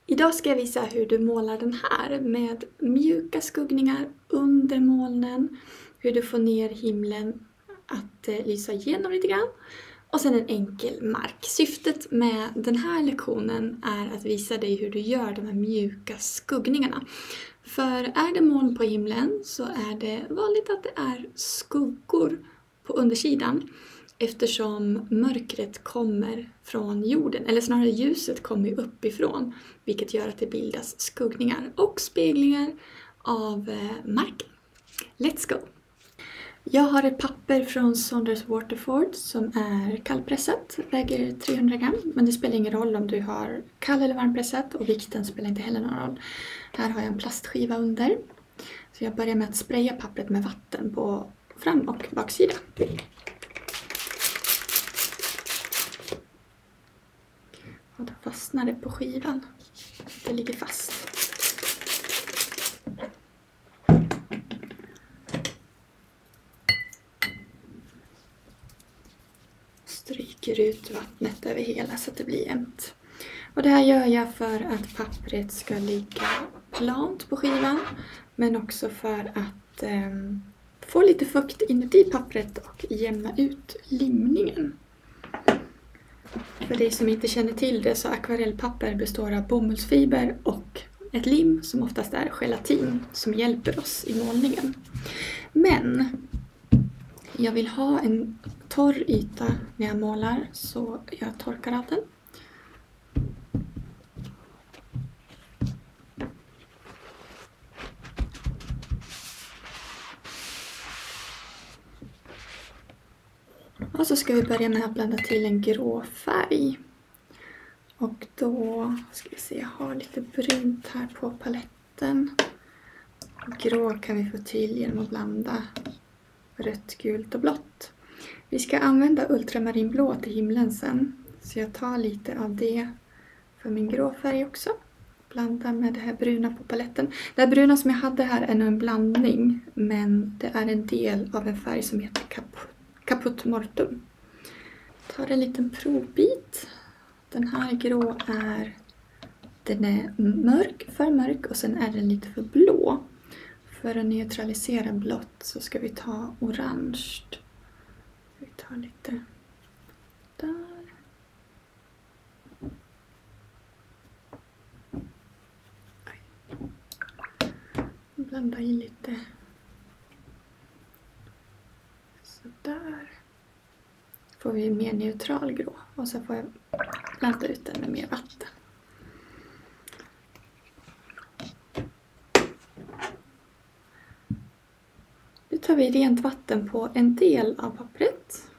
Idag ska jag visa hur du målar den här med mjuka skuggningar under molnen. Hur du får ner himlen att lysa igenom lite grann. Och sen en enkel mark. Syftet med den här lektionen är att visa dig hur du gör de här mjuka skuggningarna. För är det moln på himlen så är det vanligt att det är skuggor på undersidan. Eftersom mörkret kommer från jorden, eller snarare ljuset kommer uppifrån. Vilket gör att det bildas skuggningar och speglingar av marken. Let's go! Jag har ett papper från Saunders Waterford som är kallpressat, väger 300 gram. Men det spelar ingen roll om du har kall eller varmpressat och vikten spelar inte heller någon roll. Här har jag en plastskiva under. Så jag börjar med att spraya pappret med vatten på fram- och baksida. Och då fastnar det på skivan. Det ligger fast. Stryker ut vattnet över hela så att det blir jämnt. Och det här gör jag för att pappret ska ligga plant på skivan. Men också för att få lite fukt inuti pappret och jämna ut limningen. För dig som inte känner till det så akvarellpapper består av bomullsfiber och ett lim som oftast är gelatin som hjälper oss i målningen. Men jag vill ha en torr yta när jag målar så jag torkar av den. Och så ska vi börja med att blanda till en grå färg. Och då ska vi se, jag har lite brunt här på paletten. Grå kan vi få till genom att blanda rött, gult och blått. Vi ska använda ultramarinblå till himlen sen. Så jag tar lite av det för min grå färg också. Blanda med det här bruna på paletten. Det här bruna som jag hade här är nog en blandning. Men det är en del av en färg som heter Caput Mortuum. Tar en liten provbit. Den här grå den är mörk, för mörk och sen är den lite för blå. För att neutralisera blått så ska vi ta orange. Vi tar lite där. Blanda i lite sådär. Får vi mer neutral grå och så får jag blanda ut den med mer vatten. Nu tar vi rent vatten på en del av pappret.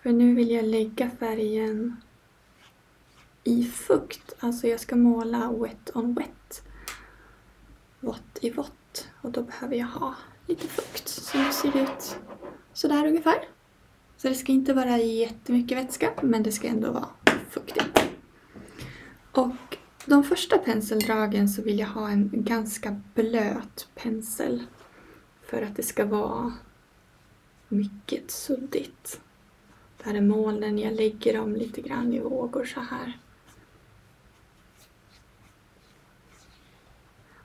För nu vill jag lägga färgen i fukt. Alltså jag ska måla wet on wet. Vått i vått. Och då behöver jag ha lite fukt. Så nu ser det ut sådär ungefär. Så det ska inte vara jättemycket vätska. Men det ska ändå vara fuktigt. Och de första penseldragen så vill jag ha en ganska blöt pensel. För att det ska vara mycket suddigt. Där är molnen, jag lägger dem lite grann i vågor så här.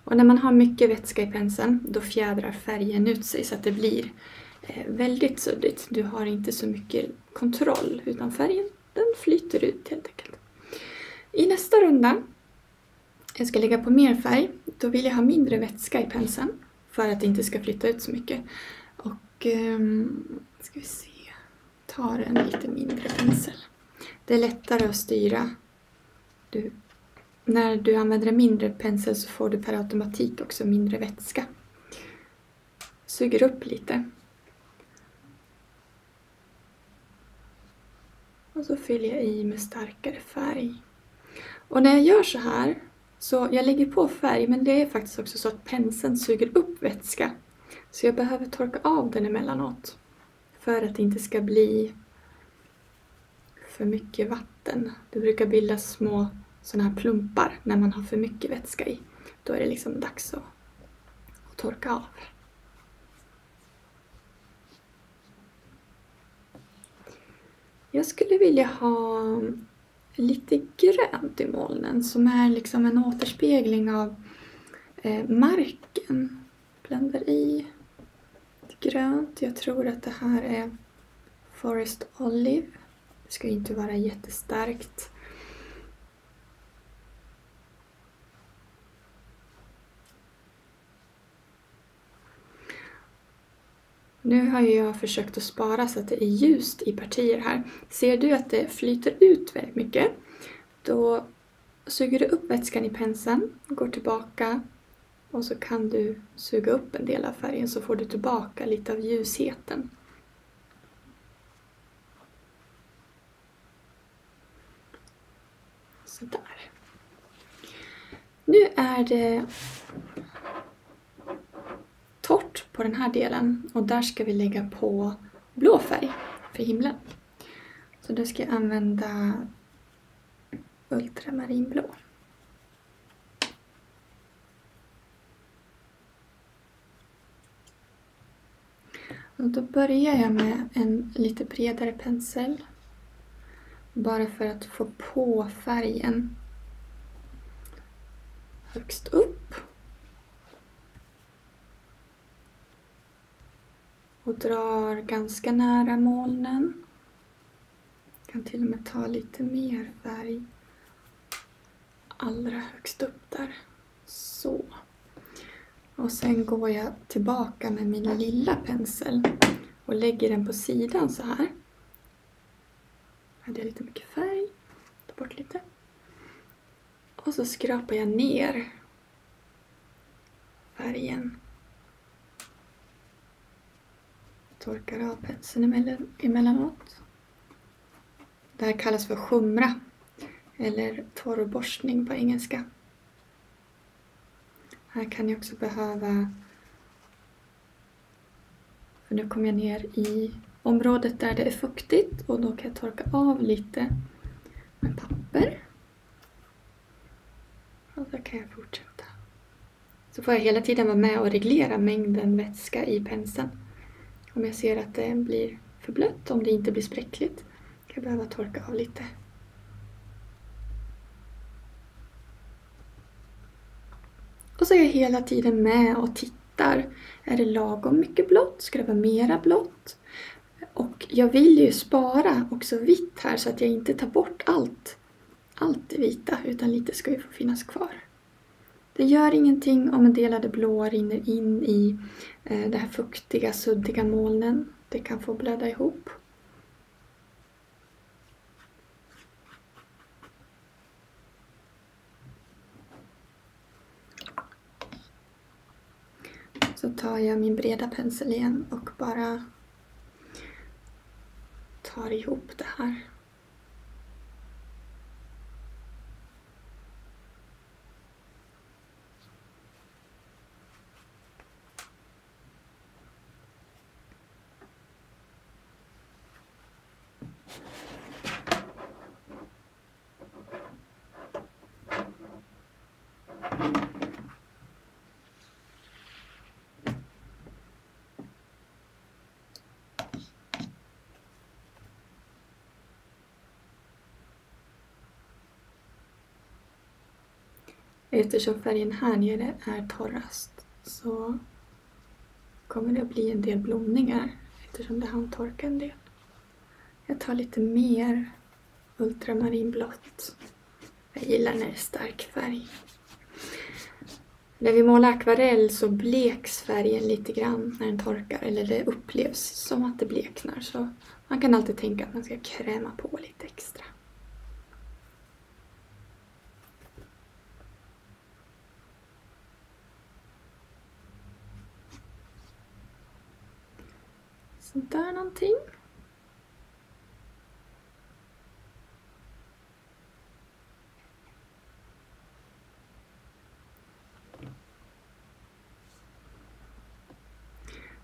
Och när man har mycket vätska i penseln då fjädrar färgen ut sig så att det blir väldigt suddigt. Du har inte så mycket kontroll utan färgen den flyter ut helt enkelt. I nästa runda, jag ska lägga på mer färg, då vill jag ha mindre vätska i penseln för att det inte ska flytta ut så mycket. Och ska vi se, tar en lite mindre pensel. Det är lättare att styra. När du använder en mindre pensel så får du per automatik också mindre vätska. Suger upp lite. Och så fyller jag i med starkare färg. Och när jag gör så här, så jag lägger på färg men det är faktiskt också så att penseln suger upp vätska. Så jag behöver torka av den emellanåt. För att det inte ska bli för mycket vatten. Det brukar bildas små sådana här plumpar när man har för mycket vätska i. Då är det liksom dags att torka av. Jag skulle vilja ha lite grönt i molnen som är liksom en återspegling av marken. Bländar i grönt. Jag tror att det här är Forest Olive. Det ska inte vara jättestarkt. Nu har jag försökt att spara så att det är ljust i partier här. Ser du att det flyter ut väldigt mycket, då suger du upp vätskan i penseln, går tillbaka och så kan du suga upp en del av färgen så får du tillbaka lite av ljusheten. Sådär. Nu är det torrt på den här delen och där ska vi lägga på blå färg för himlen. Så då ska jag använda ultramarinblå. Och då börjar jag med en lite bredare pensel. Bara för att få på färgen högst upp. Och drar ganska nära molnen. Kan till och med ta lite mer färg allra högst upp där. Så. Och sen går jag tillbaka med min lilla pensel och lägger den på sidan så här. Hade jag lite mycket färg. Ta bort lite. Och så skrapar jag ner färgen. Torkar av penseln emellanåt. Det här kallas för skimra eller torrborstning på engelska. Här kan jag också behöva, för nu kommer jag ner i området där det är fuktigt och då kan jag torka av lite med papper. Och så kan jag fortsätta. Så får jag hela tiden vara med och reglera mängden vätska i penseln. Om jag ser att det blir för blött, om det inte blir spräckligt, kan jag behöva torka av lite. Och så är jag hela tiden med och tittar. Är det lagom mycket blått? Ska det vara mera blått? Och jag vill ju spara också vitt här så att jag inte tar bort allt det vita, utan lite ska ju få finnas kvar. Det gör ingenting om en del av det blåa rinner in i det här fuktiga, suddiga molnen. Det kan få blöda ihop. Så tar jag min breda pensel igen och bara tar ihop det här. Eftersom färgen här nere är torrast så kommer det att bli en del blomningar eftersom det hann torka en del. Jag tar lite mer ultramarinblått. Jag gillar när det är stark färg. När vi målar akvarell så bleks färgen lite grann när den torkar. Eller det upplevs som att det bleknar. Så man kan alltid tänka att man ska kräma på lite extra. Sånt där någonting.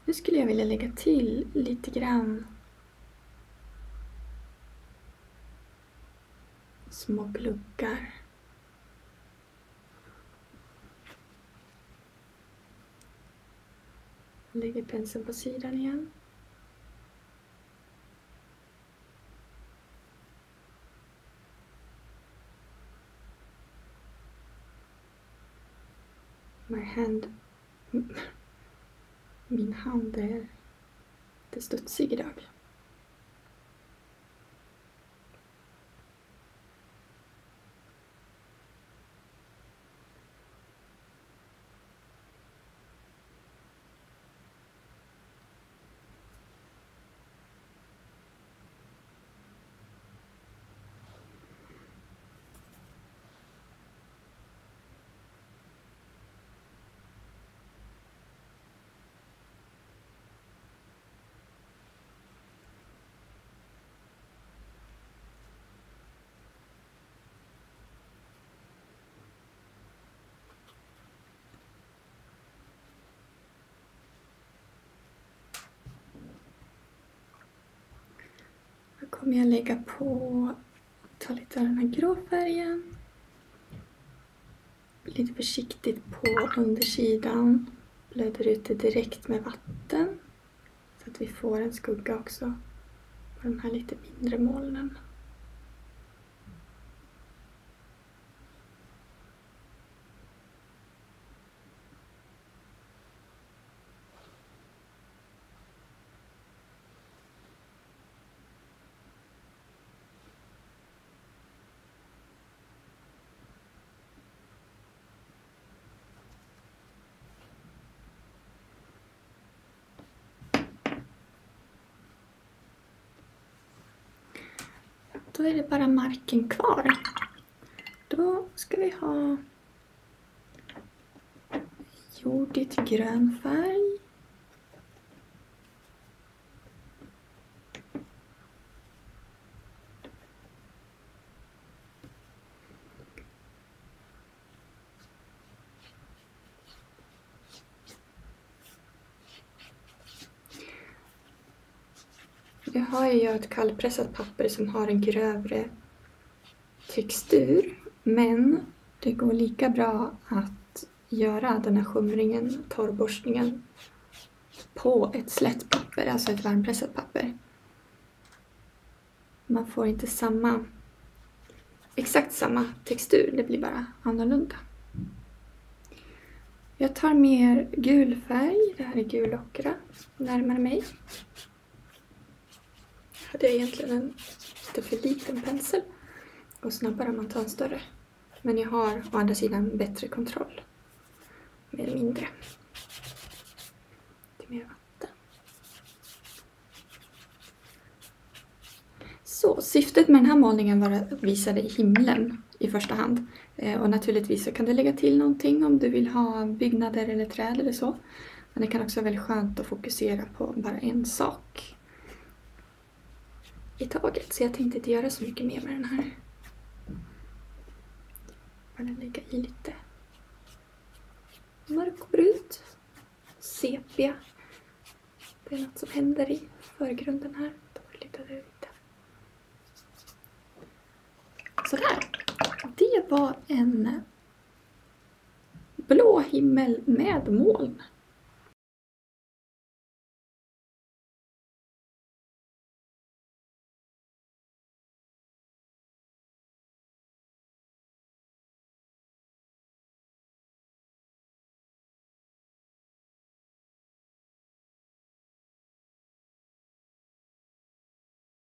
Nu skulle jag vilja lägga till lite grann små gluggar. Lägger penseln på sidan igen. My hand... Min hand är lite studsig idag. Då kommer jag lägga på, ta lite av den här grå färgen. Lite försiktigt på undersidan. Blöder ut det direkt med vatten. Så att vi får en skugga också på de här lite mindre molnen. Då är det bara marken kvar. Då ska vi ha jordigt grön färg. Jag har ju ett kallpressat papper som har en grövre textur, men det går lika bra att göra den här skimringen, torrborstningen, på ett slätt papper, alltså ett varmpressat papper. Man får inte exakt samma textur, det blir bara annorlunda. Jag tar mer gul färg, det här är gul ockra, närmare mig. Det är egentligen en lite för liten pensel. Och snabbare om man tar en större. Men jag har å andra sidan bättre kontroll. Med mindre. Lite mer vatten. Så syftet med den här målningen var att visa dig himlen i första hand. Och naturligtvis så kan du lägga till någonting om du vill ha byggnader eller träd eller så. Men det kan också vara väldigt skönt att fokusera på bara en sak i taget. Så jag tänkte inte göra så mycket mer med den här. Bara lägga i lite mörkbrunt, sepia. Det är något som händer i förgrunden här. Sådär. Det var en blå himmel med moln.